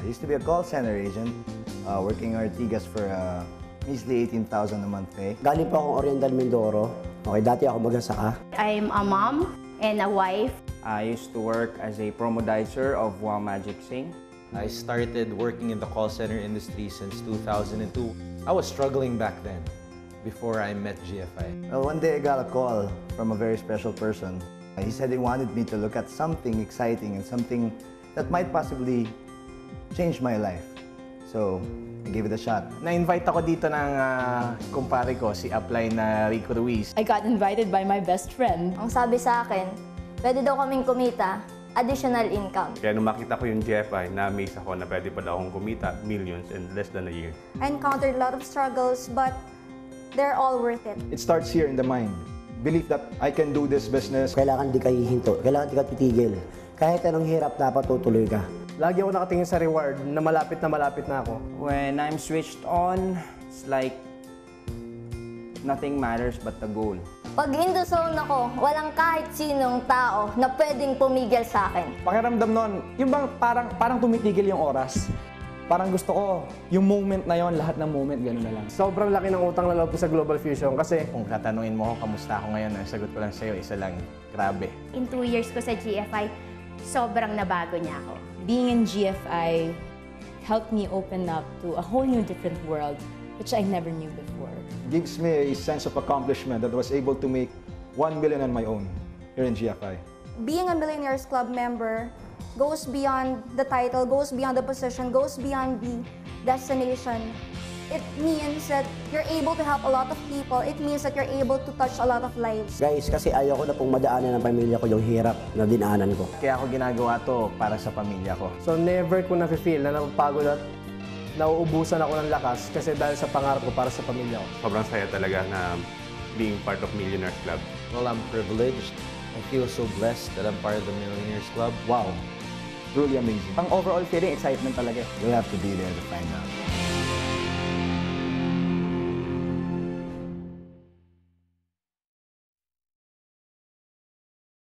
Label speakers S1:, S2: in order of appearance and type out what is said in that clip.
S1: I used to be a call center agent, working in Ortigas for measly 18,000 a month pay.
S2: Galing po akong Oriental Mindoro. Okay, dati ako magsasaka.
S3: I'm a mom and a wife.
S4: I used to work as a promodizer of Wow Magic Sing.
S5: I started working in the call center industry since 2002. I was struggling back then, before I met GFI.
S1: Well, one day I got a call from a very special person. He said he wanted me to look at something exciting and something that might possibly change my life. So, I gave it a shot.
S4: Na-invite ako dito ng kumpare ko, si upline na Rico Ruiz.
S6: I got invited by my best friend.
S7: Ang sabi sa akin, pwede daw kaming kumita, additional income.
S8: Kaya nung makita ko yung GFI, na-amaze ako na pwede pa daw akong kumita millions in less than a year.
S9: I encountered a lot of struggles, but they're all worth it.
S10: It starts here in the mind. Believe that I can do this business.
S2: Kailangan di ka hihinto, kailangan di ka titigil. Kahit anong hirap, dapat tutuloy ka.
S11: Lagi ako nakatingin sa reward na malapit na ako.
S4: When I'm switched on, it's like nothing matters but the goal.
S7: Pag in the zone ako, walang kahit sinong tao na pwedeng pumigil sa akin.
S11: Pakiramdam nun, yung bang parang tumitigil yung oras. Parang gusto ko, yung moment na yon, lahat ng moment, gano'n na lang. Sobrang laki ng utang na loob ko sa Global Fusion kasi
S4: Kung tatanungin mo ako, kamusta ako ngayon, ang sagot ko lang sa'yo, isa lang, grabe.
S3: In 2 years ko sa GFI, sobrang nabago niya ako.
S6: Being in GFI helped me open up to a whole new different world, which I never knew before.
S10: Gives me a sense of accomplishment that I was able to make 1 million on my own here in GFI.
S9: Being a Millionaires Club member goes beyond the title, goes beyond the position, goes beyond the destination. It means that you're able to help a lot of people. It means that you're able to touch a lot of lives.
S2: Guys, kasi ayaw ko na pong madaanan ng pamilya ko yung hirap na dinaanan ko.
S4: Kaya ako ginagawa to para sa pamilya ko.
S11: so never ko na-feel na napapagod at nauubusan ako ng lakas kasi dahil sa pangarap ko para sa pamilya ko.
S8: Sobrang saya talaga na being part of Millionaires Club.
S5: Well, I'm privileged. I feel so blessed that I'm part of the Millionaires Club.
S10: Wow, truly amazing.
S11: Ang overall feeling, excitement talaga.
S1: You'll have to be there to find out.